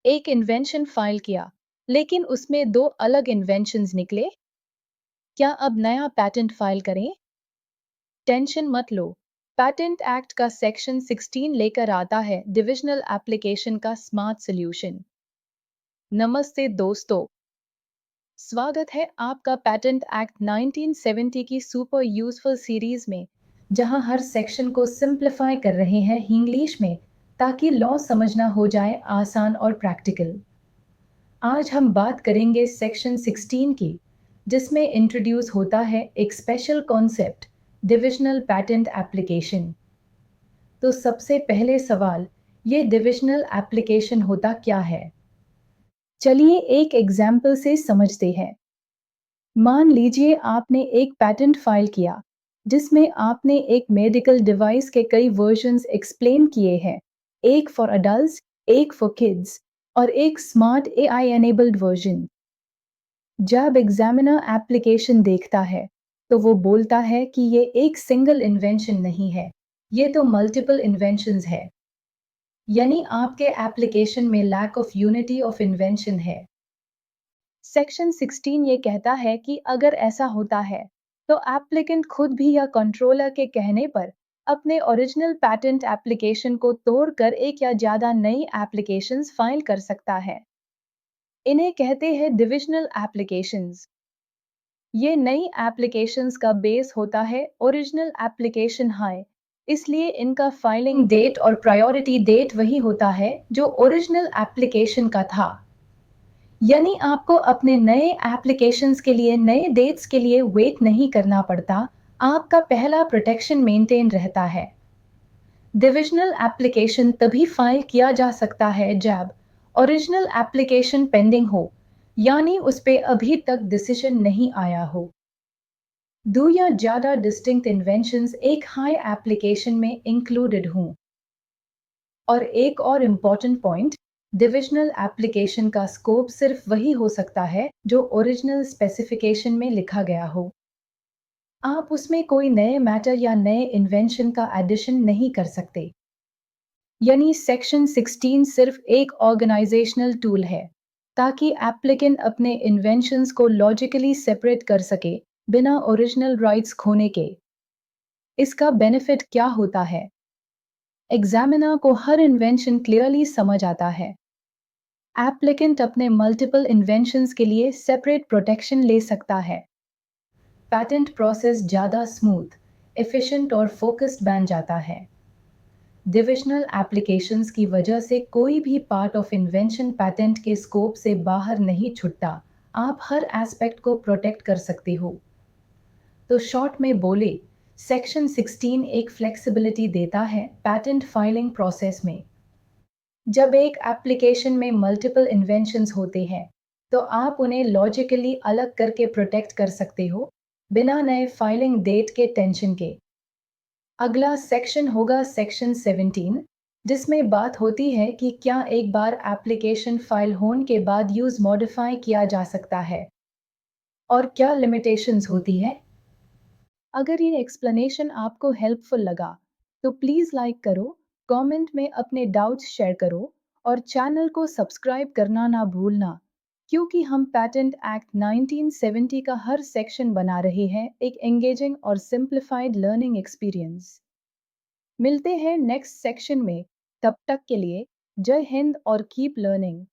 एक invention file किया, लेकिन उसमें दो अलग इन्वेंशंस निकले। क्या अब नया पैटेंट फाइल करें? टेंशन मत लो। पैटेंट एक्ट का सेक्शन 16 लेकर आता है डिविजनल एप्लीकेशन का स्मार्ट सॉल्यूशन। नमस्ते दोस्तों, स्वागत है आपका पैटेंट एक्ट 1970 की सुपर यूजफुल सीरीज में, जहां हर सेक्शन को सिंप्लीफाई कर रहे हैं इंग्लिश में, ताकि लॉ समझना हो जाए आसान और प्रैक्टिकल। आज हम बात करेंगे सेक्शन 16 की, जिसमें इंट्रोड्यूस होता है एक special concept, divisional patent application. तो सबसे पहले सवाल, ये डिविजनल एप्लीकेशन होता क्या है? चलिए एक एग्जाम्पल से समझते हैं। मान लीजिए आपने एक पैटेंट फाइल किया, जिसमें आपने एक मेडिकल डिवाइस के कई वर्जन्स एक्सप्लेन किए हैं, एक फॉर अडल्ट्स, एक फॉर किड्स और एक स्मार्ट एआई एनेबल्ड वर्जन। जब एग्जामिनर एप्लीकेशन देखता है, तो वो बोलता है कि ये एक सिंगल इन्वेंशन नहीं है, ये तो मल्टीपल इन्वेंशंस है। यानी आपके एप्लीकेशन में lack of unity of invention है। सेक्शन 16 ये कहता है कि अगर ऐसा होता है, तो एप्लीकेंट खुद भी या कंट्रोलर के कहने पर अपने ओरिजिनल पैटेंट एप्लीकेशन को तोड़कर एक या ज़्यादा नई एप्लीकेशंस फाइल कर सकता है। इन्हें कहते हैं डिविजनल एप्लीकेशंस। ये नई एप्लीकेशंस का बेस होता है ओरिजिनल एप्लीकेशन हाई, इसलिए इनका फाइलिंग डेट और प्रायोरिटी डेट वही होता है जो ओरिजिनल एप्लीकेशन का था। यानी आपको अपने नए एप्लीकेशंस के लिए नए डेट्स के लिए वेट नहीं करना पड़ता, आपका पहला प्रोटेक्शन मेंटेन रहता है। डिविजनल एप्लीकेशन तभी फाइल किया जा सकता है जब ओरिजिनल एप्लीकेशन पेंडिंग हो, यानी उस पे अभी तक डिसीजन नहीं आया हो। दो या ज़्यादा डिस्टिंक्ट इन्वेंशंस एक हाई एप्लीकेशन में इंक्लूडेड हों। और एक और इम्पॉर्टेंट पॉइंट, डिविजनल एप्लीकेशन का स्कोप सिर्फ वही हो सकता है जो ओरिजिनल स्पेसिफिकेशन में लिखा गया हो। आप उसमें कोई नए मैटर या नए इन्वेंशन का एडिशन नहीं कर सकते। यानी सेक्शन 16 सिर्फ एक ऑर्गेनाइजेशनल टूल है, ताकि एप्लीकेंट अपने इन्वेंशंस को लॉजिकली सेपरेट कर सके, बिना ओरिजिनल राइट्स खोने के। इसका बेनिफिट क्या होता है? एग्जामिनर को हर इन्वेंशन क्लियरली समझ आता है। एप्लीकेंट अपने मल्टीपल इन्वेंशंस के लिए सेपरेट प्रोटेक्शन ले सकता है। पैटेंट प्रोसेस ज़्यादा स्मूथ, एफिशिएंट और फोकस्ड बन जाता है। डिविजनल एप्लीकेशंस की वजह से कोई भी पार्ट ऑफ इन्वेंशन पैटेंट के स्कोप से बाहर नहीं छुटता। आप हर एस्पेक्ट को प्रोटेक्ट कर सकते हो। तो शॉर्ट में बोले, सेक्शन 16 एक फ्लेक्सिबिलिटी देता है पैटेंट फाइलिंग प्रोसेस में। जब एक एप्लीकेशन में मल्टीपल इन्वेंशंस होते हैं, तो आप उन्हें लॉजिकली अलग करके प्रोटेक्ट कर सकते हो, बिना नए फाइलिंग डेट के टेंशन के। अगला सेक्शन होगा सेक्शन 17, जिसमें बात होती है कि क्या एक बार एप्लीकेशन फाइल होने के बाद यूज मॉडिफाई किया जा सकता है और क्या लिमिटेशंस होती है। अगर ये एक्सप्लेनेशन आपको हेल्पफुल लगा, तो प्लीज़ लाइक करो, कमेंट में अपने डाउट्स शेयर करो और चैनल को सब्सक्राइब करना ना भूलना, क्योंकि हम पैटेंट एक्ट 1970 का हर सेक्शन बना रहे हैं एक एंगेजिंग और सिंप्लीफाइड लर्निंग एक्सपीरियंस। मिलते हैं नेक्स्ट सेक्शन में, तब तक के लिए जय हिंद और कीप लर्निंग।